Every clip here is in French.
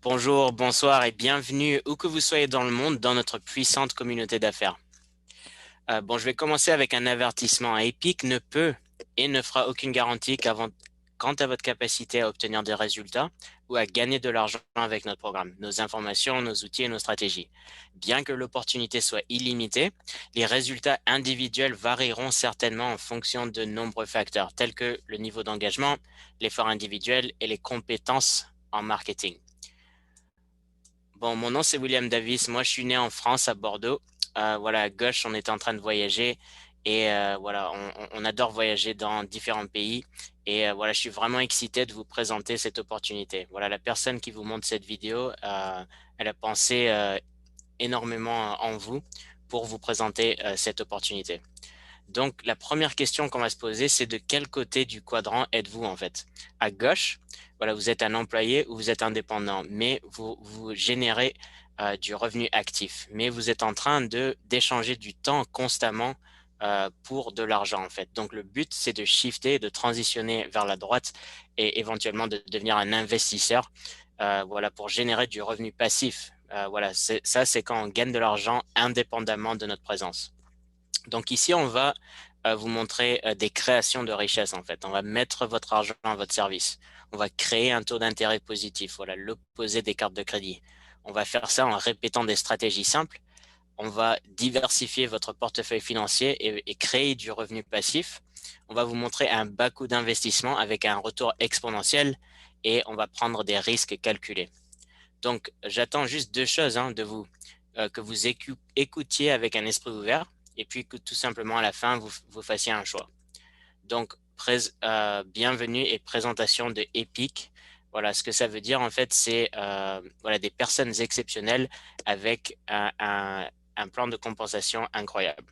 Bonjour, bonsoir et bienvenue où que vous soyez dans le monde dans notre puissante communauté d'affaires. Je vais commencer avec un avertissement. Epic ne peut et ne fera aucune garantie quant à votre capacité à obtenir des résultats ou à gagner de l'argent avec notre programme, nos informations, nos outils et nos stratégies. Bien que l'opportunité soit illimitée, les résultats individuels varieront certainement en fonction de nombreux facteurs tels que le niveau d'engagement, l'effort individuel et les compétences en marketing. Bon, mon nom c'est William Davis. Moi, je suis né en France, à Bordeaux. Voilà, à gauche, on est en train de voyager et voilà, on adore voyager dans différents pays. Et voilà, je suis vraiment excité de vous présenter cette opportunité. Voilà, la personne qui vous montre cette vidéo, elle a pensé énormément en vous pour vous présenter cette opportunité. Donc, la première question qu'on va se poser, c'est de quel côté du quadrant êtes-vous en fait? À gauche, voilà, vous êtes un employé ou vous êtes indépendant, mais vous générez du revenu actif, mais vous êtes en train d'échanger du temps constamment pour de l'argent en fait. Donc, le but, c'est de shifter, de transitionner vers la droite et éventuellement de devenir un investisseur, voilà, pour générer du revenu passif. Voilà, ça, c'est quand on gagne de l'argent indépendamment de notre présence. Donc ici, on va vous montrer des créations de richesse en fait. On va mettre votre argent à votre service. On va créer un taux d'intérêt positif, voilà, l'opposé des cartes de crédit. On va faire ça en répétant des stratégies simples. On va diversifier votre portefeuille financier et créer du revenu passif. On va vous montrer un bas coût d'investissement avec un retour exponentiel et on va prendre des risques calculés. Donc, j'attends juste deux choses de vous, que vous écoutiez avec un esprit ouvert et puis que tout simplement à la fin, vous fassiez un choix. Donc, bienvenue et présentation de Epic. Voilà, ce que ça veut dire en fait, c'est voilà, des personnes exceptionnelles avec un plan de compensation incroyable.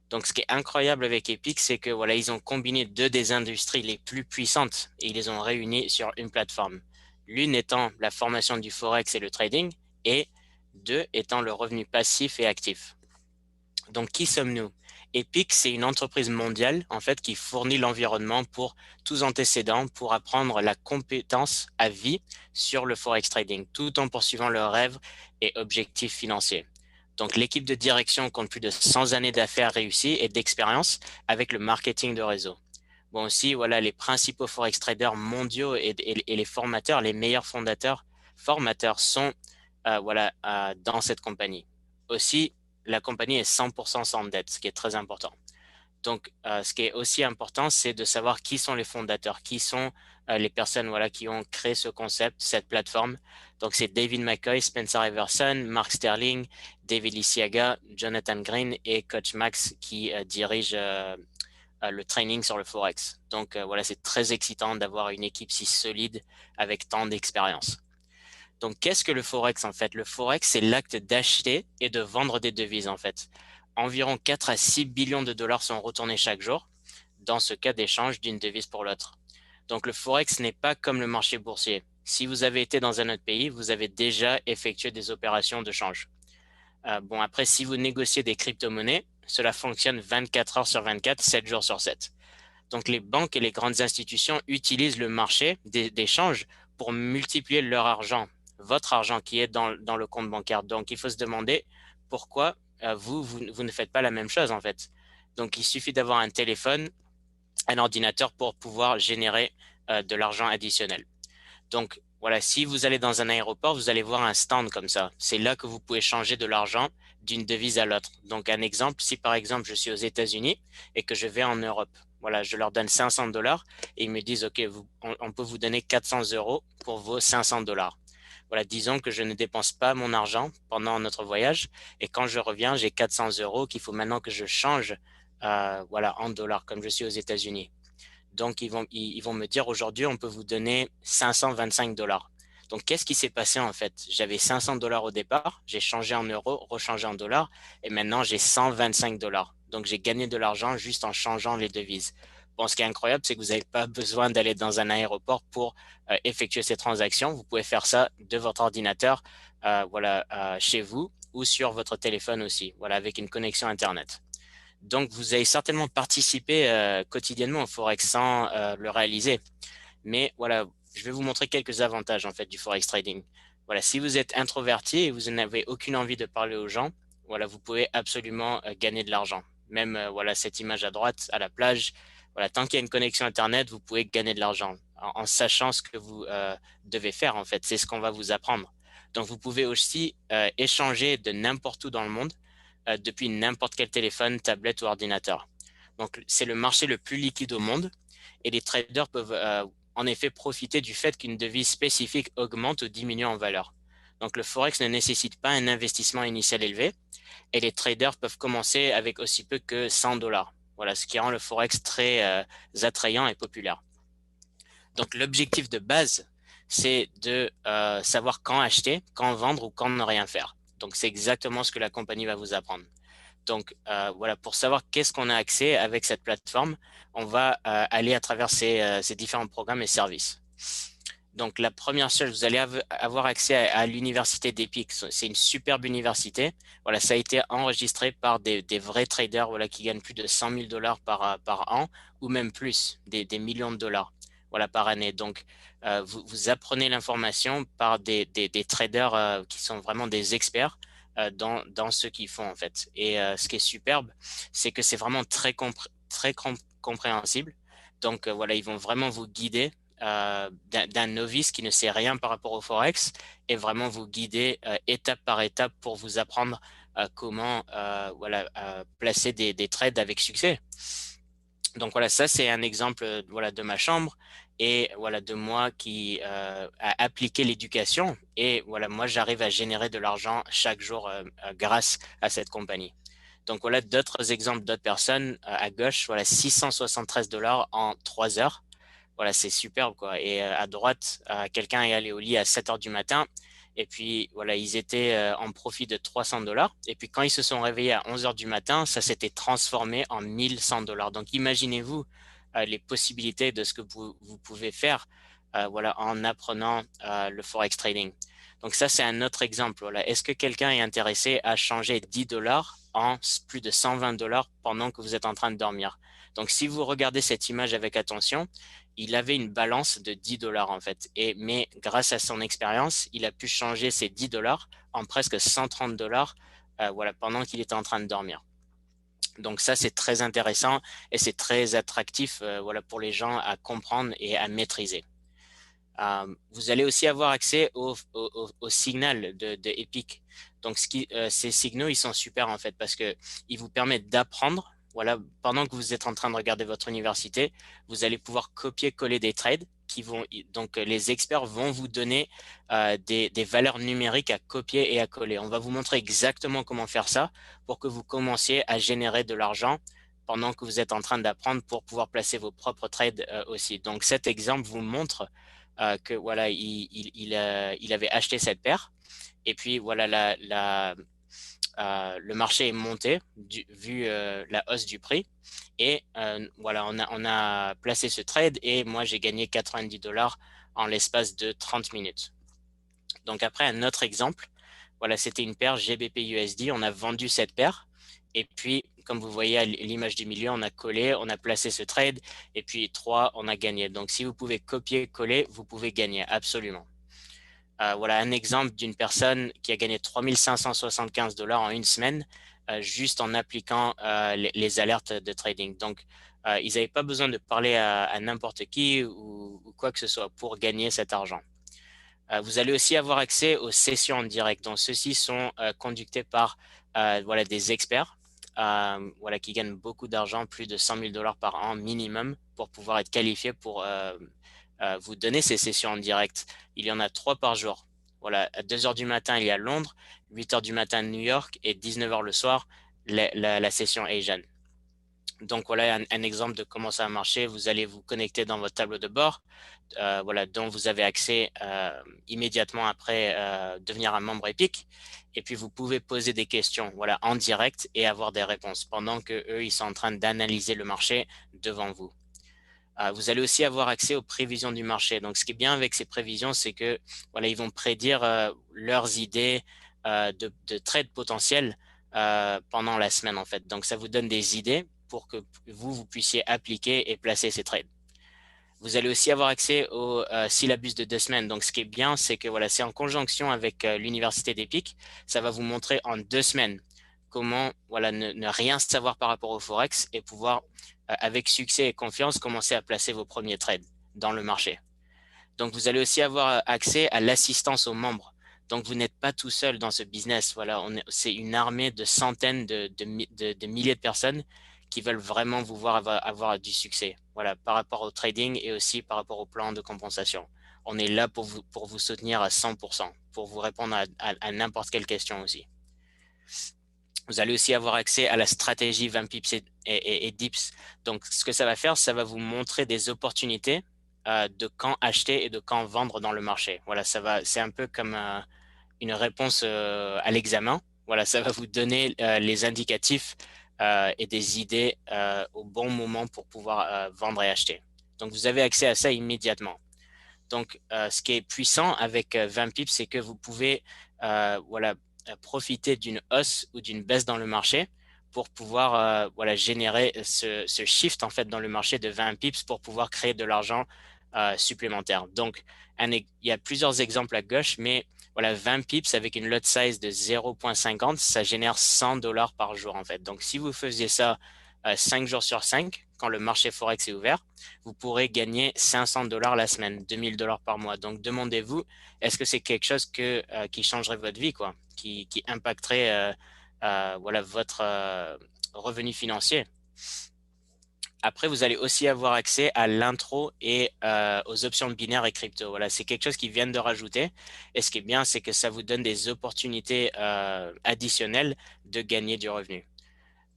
Donc, ce qui est incroyable avec Epic, c'est que voilà, ils ont combiné deux des industries les plus puissantes et ils les ont réunies sur une plateforme. L'une étant la formation du forex et le trading, et deux étant le revenu passif et actif. Donc, qui sommes-nous? Epic, c'est une entreprise mondiale en fait qui fournit l'environnement pour tous antécédents pour apprendre la compétence à vie sur le forex trading, tout en poursuivant leurs rêves et objectifs financiers. Donc, l'équipe de direction compte plus de 100 années d'affaires réussies et d'expérience avec le marketing de réseau. Bon, aussi, voilà, les principaux forex traders mondiaux et les formateurs, les meilleurs formateurs sont voilà, dans cette compagnie. Aussi, la compagnie est 100% sans dette, ce qui est très important. Donc, ce qui est aussi important, c'est de savoir qui sont les fondateurs, qui sont les personnes voilà, qui ont créé ce concept, cette plateforme. Donc, c'est David McCoy, Spencer Everson, Mark Sterling, David Lisiaga, Jonathan Green et Coach Max qui dirige le training sur le Forex. Donc, voilà, c'est très excitant d'avoir une équipe si solide avec tant d'expérience. Donc, qu'est-ce que le Forex en fait? Le Forex, c'est l'acte d'acheter et de vendre des devises en fait. Environ 4 à 6 billions de dollars sont retournés chaque jour dans ce cas d'échange d'une devise pour l'autre. Donc, le Forex n'est pas comme le marché boursier. Si vous avez été dans un autre pays, vous avez déjà effectué des opérations de change. Bon, après, si vous négociez des crypto-monnaies, cela fonctionne 24 heures sur 24, 7 jours sur 7. Donc, les banques et les grandes institutions utilisent le marché d'échange pour multiplier leur argent, votre argent qui est dans le compte bancaire. Donc, il faut se demander pourquoi vous ne faites pas la même chose, en fait. Donc, il suffit d'avoir un téléphone, un ordinateur pour pouvoir générer de l'argent additionnel. Donc, voilà, si vous allez dans un aéroport, vous allez voir un stand comme ça. C'est là que vous pouvez changer de l'argent d'une devise à l'autre. Donc, un exemple, si par exemple je suis aux États-Unis et que je vais en Europe, voilà, je leur donne 500 dollars et ils me disent, OK, on peut vous donner 400 euros pour vos 500 dollars. Voilà, disons que je ne dépense pas mon argent pendant notre voyage et quand je reviens, j'ai 400 euros qu'il faut maintenant que je change, voilà, en dollars comme je suis aux États-Unis. Donc, ils vont me dire aujourd'hui, on peut vous donner 525 dollars. Donc, qu'est-ce qui s'est passé en fait? J'avais 500 dollars au départ, j'ai changé en euros, rechangé en dollars, et maintenant j'ai 125 dollars. Donc, j'ai gagné de l'argent juste en changeant les devises. Bon, ce qui est incroyable, c'est que vous n'avez pas besoin d'aller dans un aéroport pour effectuer ces transactions. Vous pouvez faire ça de votre ordinateur, voilà, chez vous ou sur votre téléphone aussi, voilà, avec une connexion Internet. Donc, vous avez certainement participé quotidiennement au Forex sans le réaliser. Mais voilà, je vais vous montrer quelques avantages en fait du Forex trading. Voilà, si vous êtes introverti et vous n'avez aucune envie de parler aux gens, voilà, vous pouvez absolument gagner de l'argent. Même voilà cette image à droite à la plage, voilà, tant qu'il y a une connexion Internet, vous pouvez gagner de l'argent en sachant ce que vous devez faire en fait. C'est ce qu'on va vous apprendre. Donc vous pouvez aussi échanger de n'importe où dans le monde depuis n'importe quel téléphone, tablette ou ordinateur. Donc c'est le marché le plus liquide au monde et les traders peuvent en effet profiter du fait qu'une devise spécifique augmente ou diminue en valeur. Donc le forex ne nécessite pas un investissement initial élevé et les traders peuvent commencer avec aussi peu que 100 dollars. Voilà, ce qui rend le forex très attrayant et populaire. Donc l'objectif de base, c'est de savoir quand acheter, quand vendre ou quand ne rien faire. Donc c'est exactement ce que la compagnie va vous apprendre. Donc voilà, pour savoir qu'est-ce qu'on a accès avec cette plateforme, on va aller à travers ces différents programmes et services. Donc la première chose, vous allez avoir accès à l'université d'Epic. C'est une superbe université. Voilà, ça a été enregistré par des vrais traders voilà, qui gagnent plus de 100 000 dollars par an ou même plus, des millions de dollars voilà, par année. Donc vous apprenez l'information par des traders qui sont vraiment des experts dans ce qu'ils font en fait. Et ce qui est superbe, c'est que c'est vraiment très compréhensible. Donc voilà, ils vont vraiment vous guider d'un novice qui ne sait rien par rapport au forex et vraiment vous guider étape par étape pour vous apprendre comment voilà placer des trades avec succès. Donc voilà, ça c'est un exemple voilà de ma chambre et voilà de moi qui a appliqué l'éducation et voilà moi j'arrive à générer de l'argent chaque jour grâce à cette compagnie. Donc voilà d'autres exemples d'autres personnes à gauche, voilà 673 dollars en 3 heures. Voilà, c'est superbe quoi. Et à droite, quelqu'un est allé au lit à 7 heures du matin. Et puis voilà, ils étaient en profit de 300 dollars. Et puis quand ils se sont réveillés à 11 heures du matin, ça s'était transformé en 1100 dollars. Donc imaginez-vous les possibilités de ce que vous pouvez faire voilà, en apprenant le forex trading. Donc ça, c'est un autre exemple. Voilà. Est-ce que quelqu'un est intéressé à changer 10 dollars en plus de 120 dollars pendant que vous êtes en train de dormir? Donc si vous regardez cette image avec attention, il avait une balance de 10 dollars en fait. Mais grâce à son expérience, il a pu changer ces 10 dollars en presque 130 dollars voilà, pendant qu'il était en train de dormir. Donc ça, c'est très intéressant et c'est très attractif voilà, pour les gens à comprendre et à maîtriser. Vous allez aussi avoir accès au signal de Epic. Donc, ces signaux, ils sont super en fait parce que ils vous permettent d'apprendre. Voilà, pendant que vous êtes en train de regarder votre université, vous allez pouvoir copier-coller des trades qui vont. Donc, les experts vont vous donner des valeurs numériques à copier et à coller. On va vous montrer exactement comment faire ça pour que vous commenciez à générer de l'argent pendant que vous êtes en train d'apprendre pour pouvoir placer vos propres trades aussi. Donc, cet exemple vous montre que voilà, il avait acheté cette paire. Et puis voilà, le marché est monté vu la hausse du prix. Et voilà, on a placé ce trade et moi j'ai gagné 90 dollars en l'espace de 30 minutes. Donc après, un autre exemple, voilà, c'était une paire GBP USD. On a vendu cette paire. Et puis, comme vous voyez à l'image du milieu, on a collé, on a placé ce trade. Et puis, 3, on a gagné. Donc, si vous pouvez copier-coller, vous pouvez gagner, absolument. Voilà un exemple d'une personne qui a gagné 3575 dollars en une semaine, juste en appliquant les alertes de trading. Donc, ils n'avaient pas besoin de parler à n'importe qui ou quoi que ce soit pour gagner cet argent. Vous allez aussi avoir accès aux sessions en direct. Donc, ceux-ci sont conductés par voilà, des experts voilà, qui gagnent beaucoup d'argent, plus de 100 000 dollars par an minimum, pour pouvoir être qualifiés pour vous donner ces sessions en direct. Il y en a 3 par jour. Voilà, à 2 heures du matin, il y a Londres, 8 heures du matin, New York, et 19 heures le soir, la session Asian. Donc voilà un exemple de comment ça a marché. Vous allez vous connecter dans votre tableau de bord, voilà, dont vous avez accès immédiatement après devenir un membre Epic. Et puis vous pouvez poser des questions, voilà, en direct et avoir des réponses pendant que eux ils sont en train d'analyser le marché devant vous. Vous allez aussi avoir accès aux prévisions du marché. Donc, ce qui est bien avec ces prévisions, c'est que voilà, ils vont prédire leurs idées de trades potentiels pendant la semaine en fait. Donc, ça vous donne des idées pour que vous puissiez appliquer et placer ces trades. Vous allez aussi avoir accès au syllabus de 2 semaines. Donc, ce qui est bien, c'est que voilà, c'est en conjonction avec l'université d'Epic. Ça va vous montrer en 2 semaines comment voilà, ne rien savoir par rapport au Forex et pouvoir, avec succès et confiance, commencer à placer vos premiers trades dans le marché. Donc, vous allez aussi avoir accès à l'assistance aux membres. Donc, vous n'êtes pas tout seul dans ce business. Voilà, c'est une armée de centaines de milliers de personnes qui veulent vraiment vous voir avoir du succès. Voilà, par rapport au trading et aussi par rapport au plan de compensation. On est là pour vous soutenir à 100%, pour vous répondre à n'importe quelle question aussi. Vous allez aussi avoir accès à la stratégie 20 pips et dips. Donc, ce que ça va faire, ça va vous montrer des opportunités de quand acheter et de quand vendre dans le marché. Voilà, c'est un peu comme une réponse à l'examen. Voilà, ça va vous donner les indicatifs et des idées au bon moment pour pouvoir vendre et acheter. Donc, vous avez accès à ça immédiatement. Donc, ce qui est puissant avec 20 pips, c'est que vous pouvez voilà, profiter d'une hausse ou d'une baisse dans le marché pour pouvoir voilà, générer ce shift en fait dans le marché de 20 pips pour pouvoir créer de l'argent supplémentaire. Donc, il y a plusieurs exemples à gauche, mais voilà, 20 pips avec une lot size de 0,50, ça génère 100 dollars par jour en fait. Donc, si vous faisiez ça 5 jours sur 5, quand le marché Forex est ouvert, vous pourrez gagner 500 dollars la semaine, 2000 dollars par mois. Donc, demandez-vous, est-ce que c'est quelque chose qui changerait votre vie, quoi, qui impacterait voilà, votre revenu financier? Après, vous allez aussi avoir accès à l'intro et aux options binaires et crypto. Voilà, c'est quelque chose qu'ils viennent de rajouter. Et ce qui est bien, c'est que ça vous donne des opportunités additionnelles de gagner du revenu.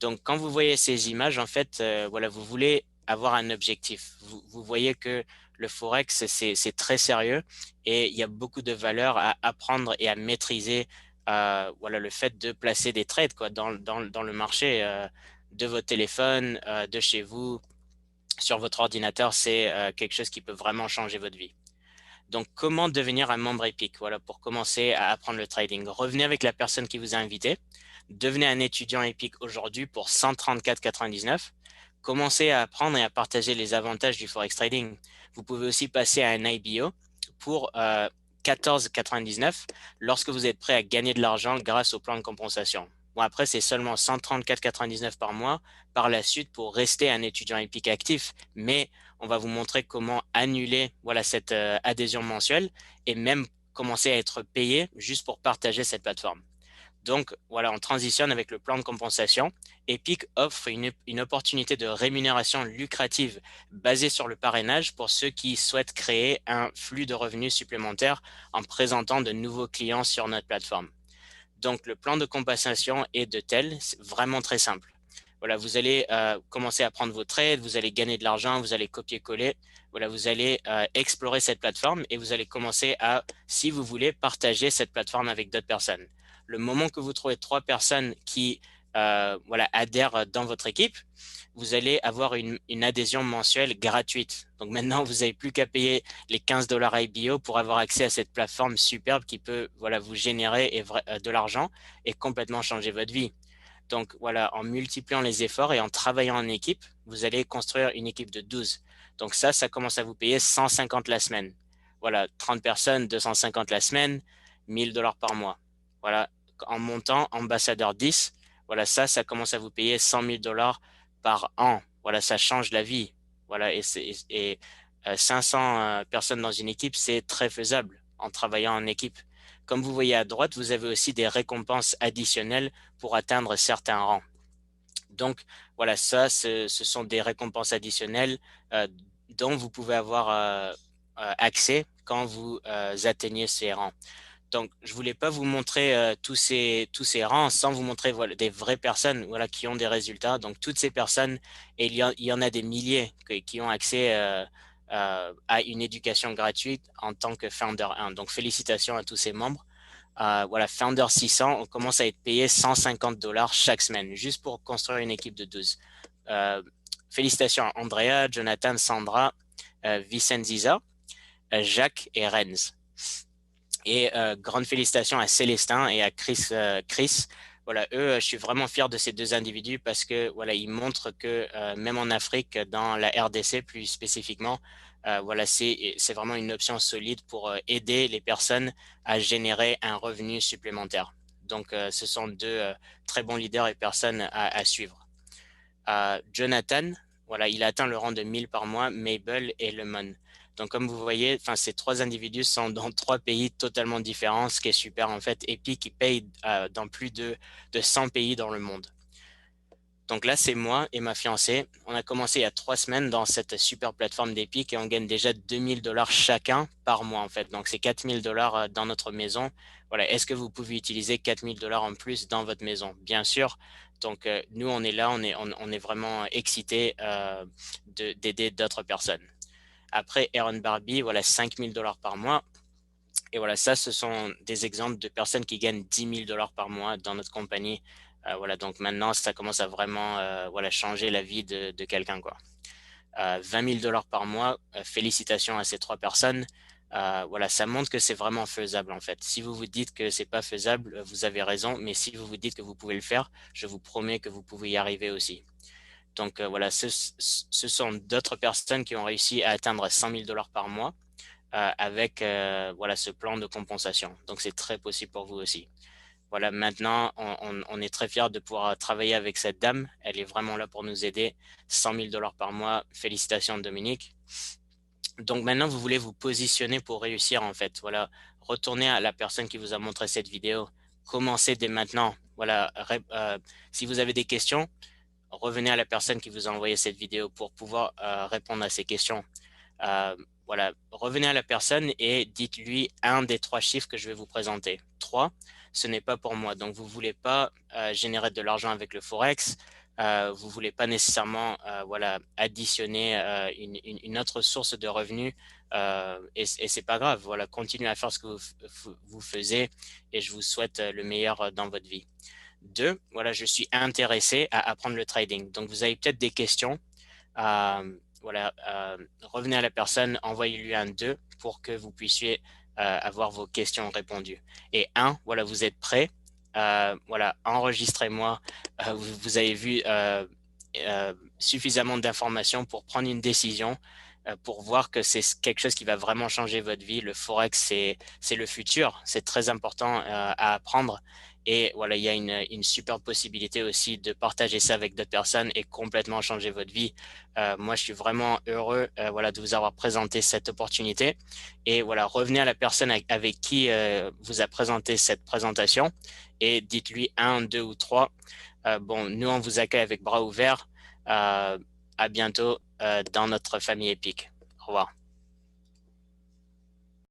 Donc, quand vous voyez ces images, en fait, voilà, vous voulez avoir un objectif. Vous voyez que le Forex, c'est très sérieux et il y a beaucoup de valeur à apprendre et à maîtriser. Voilà, le fait de placer des trades quoi, dans le marché de votre téléphone, de chez vous, sur votre ordinateur, c'est quelque chose qui peut vraiment changer votre vie. Donc, comment devenir un membre Epic? Voilà, pour commencer à apprendre le trading. Revenez avec la personne qui vous a invité. Devenez un étudiant Epic aujourd'hui pour 134,99. Commencez à apprendre et à partager les avantages du Forex trading. Vous pouvez aussi passer à un IBO pour 14,99 lorsque vous êtes prêt à gagner de l'argent grâce au plan de compensation. Bon, après, c'est seulement 134,99 par mois par la suite pour rester un étudiant Epic actif, mais on va vous montrer comment annuler voilà, cette adhésion mensuelle et même commencer à être payé juste pour partager cette plateforme. Donc, voilà, on transitionne avec le plan de compensation. Epic offre une opportunité de rémunération lucrative basée sur le parrainage pour ceux qui souhaitent créer un flux de revenus supplémentaire en présentant de nouveaux clients sur notre plateforme. Donc, le plan de compensation est de tel, c'est vraiment très simple. Voilà, vous allez commencer à prendre vos trades, vous allez gagner de l'argent, vous allez copier-coller. Voilà, vous allez explorer cette plateforme et vous allez commencer à, si vous voulez, partager cette plateforme avec d'autres personnes. Le moment que vous trouvez 3 personnes qui voilà, adhèrent dans votre équipe, vous allez avoir une adhésion mensuelle gratuite. Donc maintenant, vous n'avez plus qu'à payer les 15 dollars IBO pour avoir accès à cette plateforme superbe qui peut voilà, vous générer de l'argent et complètement changer votre vie. Donc voilà, en multipliant les efforts et en travaillant en équipe, vous allez construire une équipe de 12. Donc ça commence à vous payer 150 la semaine. Voilà, 30 personnes, 250 la semaine, 1000 dollars par mois. Voilà, en montant, ambassadeur 10, voilà, ça commence à vous payer 100 000 dollars par an. Voilà, ça change la vie. Voilà, et 500 personnes dans une équipe, c'est très faisable en travaillant en équipe. Comme vous voyez à droite, vous avez aussi des récompenses additionnelles pour atteindre certains rangs. Donc, voilà, ça, ce sont des récompenses additionnelles dont vous pouvez avoir accès quand vous atteignez ces rangs. Donc, je voulais pas vous montrer tous ces rangs sans vous montrer voilà, des vraies personnes voilà, qui ont des résultats. Donc, toutes ces personnes, et il y en a des milliers qui ont accès à une éducation gratuite en tant que Founder 1. Donc, félicitations à tous ces membres. Voilà, Founder 600, on commence à être payé 150 dollars chaque semaine, juste pour construire une équipe de 12. Euh, Félicitations à Andrea, Jonathan, Sandra, Vicenziza, Jacques et Renz. Et grandes félicitations à Célestin et à Chris. Voilà, eux, je suis vraiment fier de ces deux individus parce que voilà, ils montrent que même en Afrique, dans la RDC plus spécifiquement, Voilà, c'est vraiment une option solide pour aider les personnes à générer un revenu supplémentaire. Donc, ce sont deux très bons leaders et personnes à suivre. Jonathan, voilà, il atteint le rang de 1000 par mois, Mabel et Lemon. Donc, comme vous voyez, enfin, ces trois individus sont dans trois pays totalement différents, ce qui est super en fait. Epic, il paye dans plus de 100 pays dans le monde. Donc là, c'est moi et ma fiancée. On a commencé il y a 3 semaines dans cette super plateforme d'Epic et on gagne déjà 2000 $ chacun par mois en fait. Donc c'est 4000 $ dans notre maison. Voilà. Est-ce que vous pouvez utiliser 4000 $ en plus dans votre maison? Bien sûr. Donc nous, on est là, on est vraiment excités d'aider d'autres personnes. Après, Aaron Barbie, voilà, 5000 $ par mois. Et voilà, ça, ce sont des exemples de personnes qui gagnent 10 000 $ par mois dans notre compagnie. Voilà, donc maintenant, ça commence à vraiment voilà, changer la vie de quelqu'un, quoi. 20 000 $ par mois, félicitations à ces trois personnes. Voilà, ça montre que c'est vraiment faisable en fait. Si vous vous dites que c'est pas faisable, vous avez raison, mais si vous vous dites que vous pouvez le faire, je vous promets que vous pouvez y arriver aussi. Donc voilà, ce sont d'autres personnes qui ont réussi à atteindre 100 000 $ par mois avec voilà ce plan de compensation. Donc c'est très possible pour vous aussi. Voilà, maintenant on est très fiers de pouvoir travailler avec cette dame. Elle est vraiment là pour nous aider. 100 000 $ par mois. Félicitations Dominique. Donc maintenant vous voulez vous positionner pour réussir en fait. Voilà, retournez à la personne qui vous a montré cette vidéo. Commencez dès maintenant. Voilà, si vous avez des questions, revenez à la personne qui vous a envoyé cette vidéo pour pouvoir répondre à ces questions. Euh, voilà, revenez à la personne et dites-lui un des trois chiffres que je vais vous présenter. 3, ce n'est pas pour moi. Donc, vous ne voulez pas générer de l'argent avec le Forex. Vous ne voulez pas nécessairement voilà, additionner une autre source de revenus. Et c'est pas grave. Voilà, continuez à faire ce que vous faisiez et je vous souhaite le meilleur dans votre vie. 2, voilà, je suis intéressé à apprendre le trading. Donc, vous avez peut-être des questions. Voilà, revenez à la personne, envoyez-lui un 2 pour que vous puissiez avoir vos questions répondues. Et 1, voilà, vous êtes prêt. Voilà, enregistrez-moi. Vous avez vu suffisamment d'informations pour prendre une décision, pour voir que c'est quelque chose qui va vraiment changer votre vie. Le Forex, c'est le futur. C'est très important à apprendre. Et voilà, il y a une super possibilité aussi de partager ça avec d'autres personnes et complètement changer votre vie. Moi, je suis vraiment heureux voilà, de vous avoir présenté cette opportunité. Et voilà, revenez à la personne avec qui vous a présenté cette présentation et dites-lui un, deux ou trois. Bon, nous, on vous accueille avec bras ouverts. À bientôt dans notre famille épique. Au revoir.